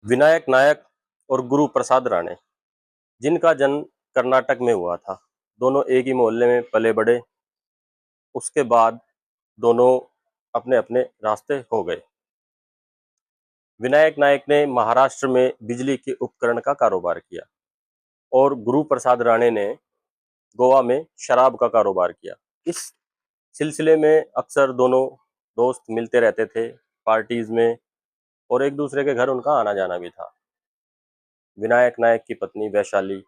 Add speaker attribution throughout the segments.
Speaker 1: विनायक नायक और गुरु प्रसाद राणे, जिनका जन्म कर्नाटक में हुआ था। दोनों एक ही मोहल्ले में पले बढ़े। उसके बाद दोनों अपने अपने रास्ते हो गए। विनायक नायक ने महाराष्ट्र में बिजली के उपकरण का कारोबार किया और गुरु प्रसाद राणे ने गोवा में शराब का कारोबार किया। इस सिलसिले में अक्सर दोनों दोस्त मिलते रहते थे पार्टीज में, और एक दूसरे के घर उनका आना जाना भी था। विनायक नायक की पत्नी वैशाली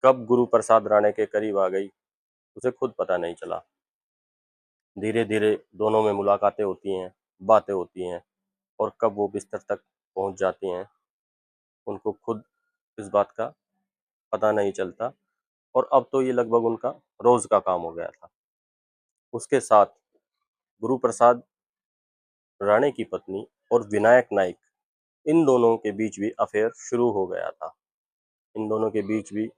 Speaker 1: कब गुरु प्रसाद राणे के करीब आ गई, उसे खुद पता नहीं चला। धीरे धीरे दोनों में मुलाकातें होती हैं, बातें होती हैं, और कब वो बिस्तर तक पहुंच जाती हैं, उनको खुद इस बात का पता नहीं चलता। और अब तो ये लगभग उनका रोज का काम हो गया था। उसके साथ गुरु प्रसाद राणे की पत्नी और विनायक नायक, इन दोनों के बीच भी अफेयर शुरू हो गया था। इन दोनों के बीच भी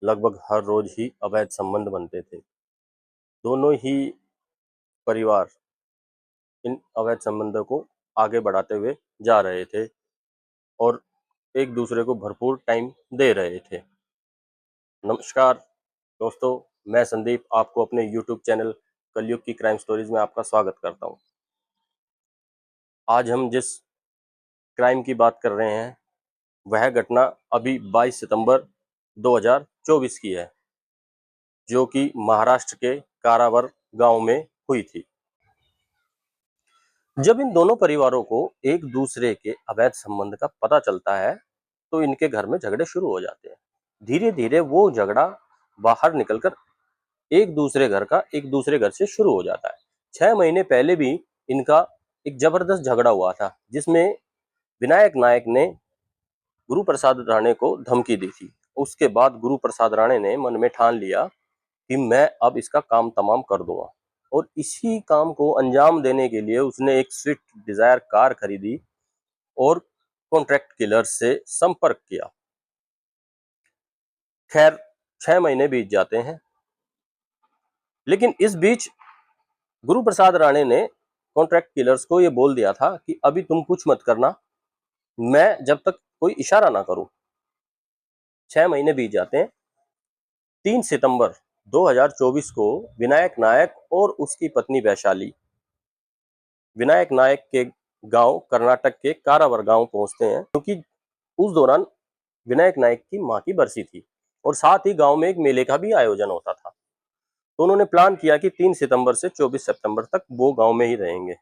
Speaker 1: लगभग हर रोज ही अवैध संबंध बनते थे। दोनों ही परिवार इन अवैध संबंधों को आगे बढ़ाते हुए जा रहे थे और एक दूसरे को भरपूर टाइम दे रहे थे। नमस्कार दोस्तों, मैं संदीप आपको अपने YouTube चैनल कलयुग की क्राइम स्टोरीज में आपका स्वागत करता हूं। आज हम जिस क्राइम की बात कर रहे हैं वह घटना अभी 22 सितंबर 2024 की है, जो कि महाराष्ट्र के कारावर गांव में हुई थी। जब इन दोनों परिवारों को एक दूसरे के अवैध संबंध का पता चलता है तो इनके घर में झगड़े शुरू हो जाते हैं। धीरे धीरे वो झगड़ा बाहर निकलकर एक दूसरे घर से शुरू हो जाता है। 6 महीने पहले भी इनका एक जबरदस्त झगड़ा हुआ था, जिसमें विनायक नायक ने गुरु प्रसाद राणे को धमकी दी थी। उसके बाद गुरु प्रसाद राणे ने मन में ठान लिया कि मैं अब इसका काम तमाम कर दूंगा, और इसी काम को अंजाम देने के लिए उसने एक स्विफ्ट डिजायर कार खरीदी और कॉन्ट्रैक्ट किलर से संपर्क किया। खैर, 6 महीने बीत जाते हैं, लेकिन इस बीच गुरु प्रसाद राणे ने कॉन्ट्रैक्ट किलर्स को ये बोल दिया था कि अभी तुम कुछ मत करना, मैं जब तक कोई इशारा ना करूं। 6 महीने बीत जाते हैं। 3 सितंबर 2024 को विनायक नायक और उसकी पत्नी वैशाली विनायक नायक के गांव कर्नाटक के कारावर गांव पहुंचते हैं, क्योंकि उस दौरान विनायक नायक की मां की बरसी थी और साथ ही गांव में एक मेले का भी आयोजन होता था। तो उन्होंने प्लान किया कि 3 सितंबर से 24 सितंबर तक वो गांव में ही रहेंगे।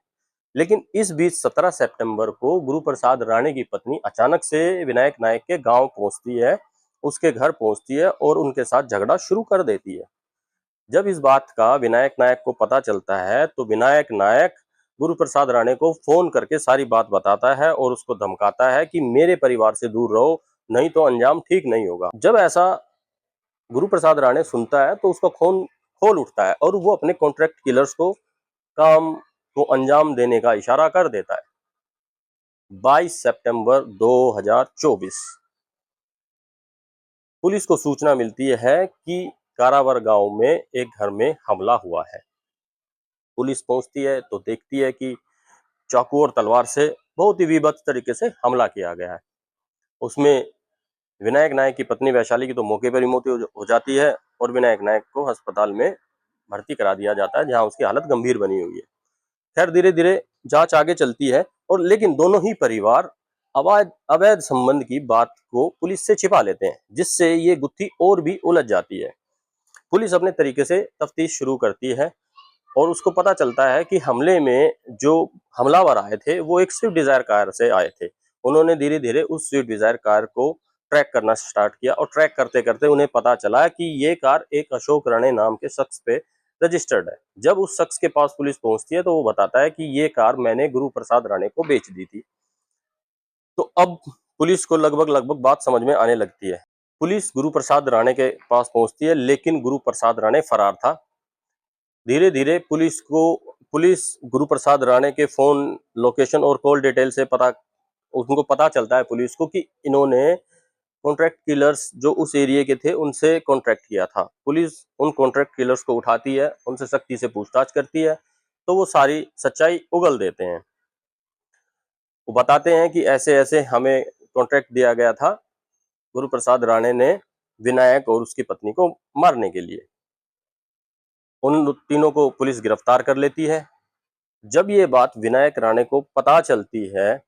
Speaker 1: लेकिन इस बीच 17 सितंबर को गुरु प्रसाद राणे की पत्नी अचानक से विनायक नायक के गांव पहुंचती है, उसके घर पहुंचती है और उनके साथ झगड़ा शुरू कर देती है। जब इस बात का विनायक नायक को पता चलता है तो विनायक नायक गुरु प्रसाद राणे को फोन करके सारी बात बताता है और उसको धमकाता है कि मेरे परिवार से दूर रहो, नहीं तो अंजाम ठीक नहीं होगा। जब ऐसा गुरु प्रसाद राणे सुनता है तो उसका खून खोल उठता है और वो अपने कॉन्ट्रैक्ट किलर्स को काम को अंजाम देने का इशारा कर देता है। 22 सितंबर 2024 पुलिस को सूचना मिलती है कि कारावर गांव में एक घर में हमला हुआ है। पुलिस पहुंचती है तो देखती है कि चाकू और तलवार से बहुत ही विभत्स तरीके से हमला किया गया है। उसमें विनायक नायक की पत्नी वैशाली की तो मौके पर ही मौत हो जाती है और विनायक नायक को अस्पताल में भर्ती करा दिया जाता है, जहां उसकी हालत गंभीर बनी हुई है। खैर, धीरे धीरे जांच आगे चलती है, और लेकिन दोनों ही परिवार अवैध संबंध की बात को पुलिस से छिपा लेते हैं, जिससे ये गुत्थी और भी उलझ जाती है। पुलिस अपने तरीके से तफ्तीश शुरू करती है और उसको पता चलता है कि हमले में जो हमलावर आए थे वो एक स्विफ्ट डिजायर कार से आए थे। उन्होंने धीरे धीरे उस स्विफ्ट डिजायर कार को ट्रैक करना स्टार्ट किया और ट्रैक करते करते उन्हें पता चला कि ये कार एक अशोक राणे नाम के शख्स पे रजिस्टर्ड है। जब उस शख्स के पास पुलिस पहुंचती है तो वो बताता है कि ये कार मैंने गुरु प्रसाद राणे को बेच दी थी। तो अब पुलिस को लगभग लगभग बात समझ में आने लगती है। पुलिस गुरु प्रसाद राणे के पास पहुंचती है, लेकिन गुरु प्रसाद राणे फरार था। धीरे धीरे पुलिस गुरु प्रसाद राणे के फोन लोकेशन और कॉल डिटेल से उनको पता चलता है पुलिस को कि इन्होंने कॉन्ट्रैक्ट किलर्स जो उस एरिया के थे उनसे कॉन्ट्रैक्ट किया था। पुलिस उन कॉन्ट्रैक्ट किलर्स को उठाती है, उनसे सख्ती से पूछताछ करती है, तो वो सारी सच्चाई उगल देते हैं। वो बताते हैं कि ऐसे ऐसे हमें कॉन्ट्रैक्ट दिया गया था गुरु प्रसाद राणे ने विनायक और उसकी पत्नी को मारने के लिए। उन तीनों को पुलिस गिरफ्तार कर लेती है। जब ये बात विनायक राणे को पता चलती है,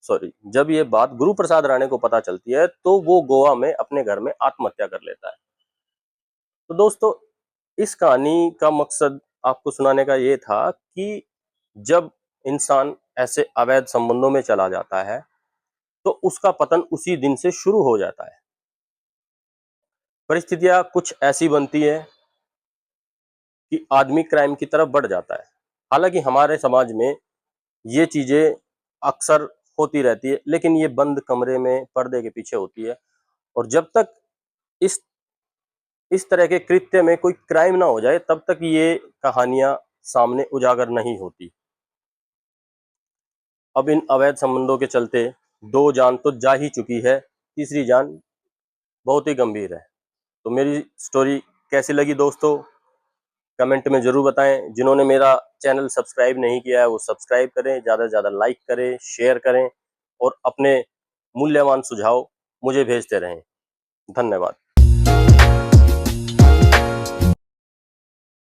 Speaker 1: जब ये बात गुरु प्रसाद राणे को पता चलती है, तो वो गोवा में अपने घर में आत्महत्या कर लेता है। तो दोस्तों, इस कहानी का मकसद आपको सुनाने का ये था कि जब इंसान ऐसे अवैध संबंधों में चला जाता है तो उसका पतन उसी दिन से शुरू हो जाता है। परिस्थितियां कुछ ऐसी बनती है कि आदमी क्राइम की तरफ बढ़ जाता है। हालांकि हमारे समाज में ये चीजें अक्सर होती रहती है, लेकिन ये बंद कमरे में पर्दे के पीछे होती है। और जब तक इस इस तरह के कृत्य में कोई क्राइम ना हो जाए, तब तक ये कहानियां सामने उजागर नहीं होती। अब इन अवैध संबंधों के चलते 2 जान तो जा ही चुकी है, तीसरी जान बहुत ही गंभीर है। तो मेरी स्टोरी कैसी लगी दोस्तों, कमेंट में जरूर बताएं। जिन्होंने मेरा चैनल सब्सक्राइब नहीं किया है वो सब्सक्राइब करें, ज़्यादा से ज़्यादा लाइक करें, शेयर करें और अपने मूल्यवान सुझाव मुझे भेजते रहें। धन्यवाद।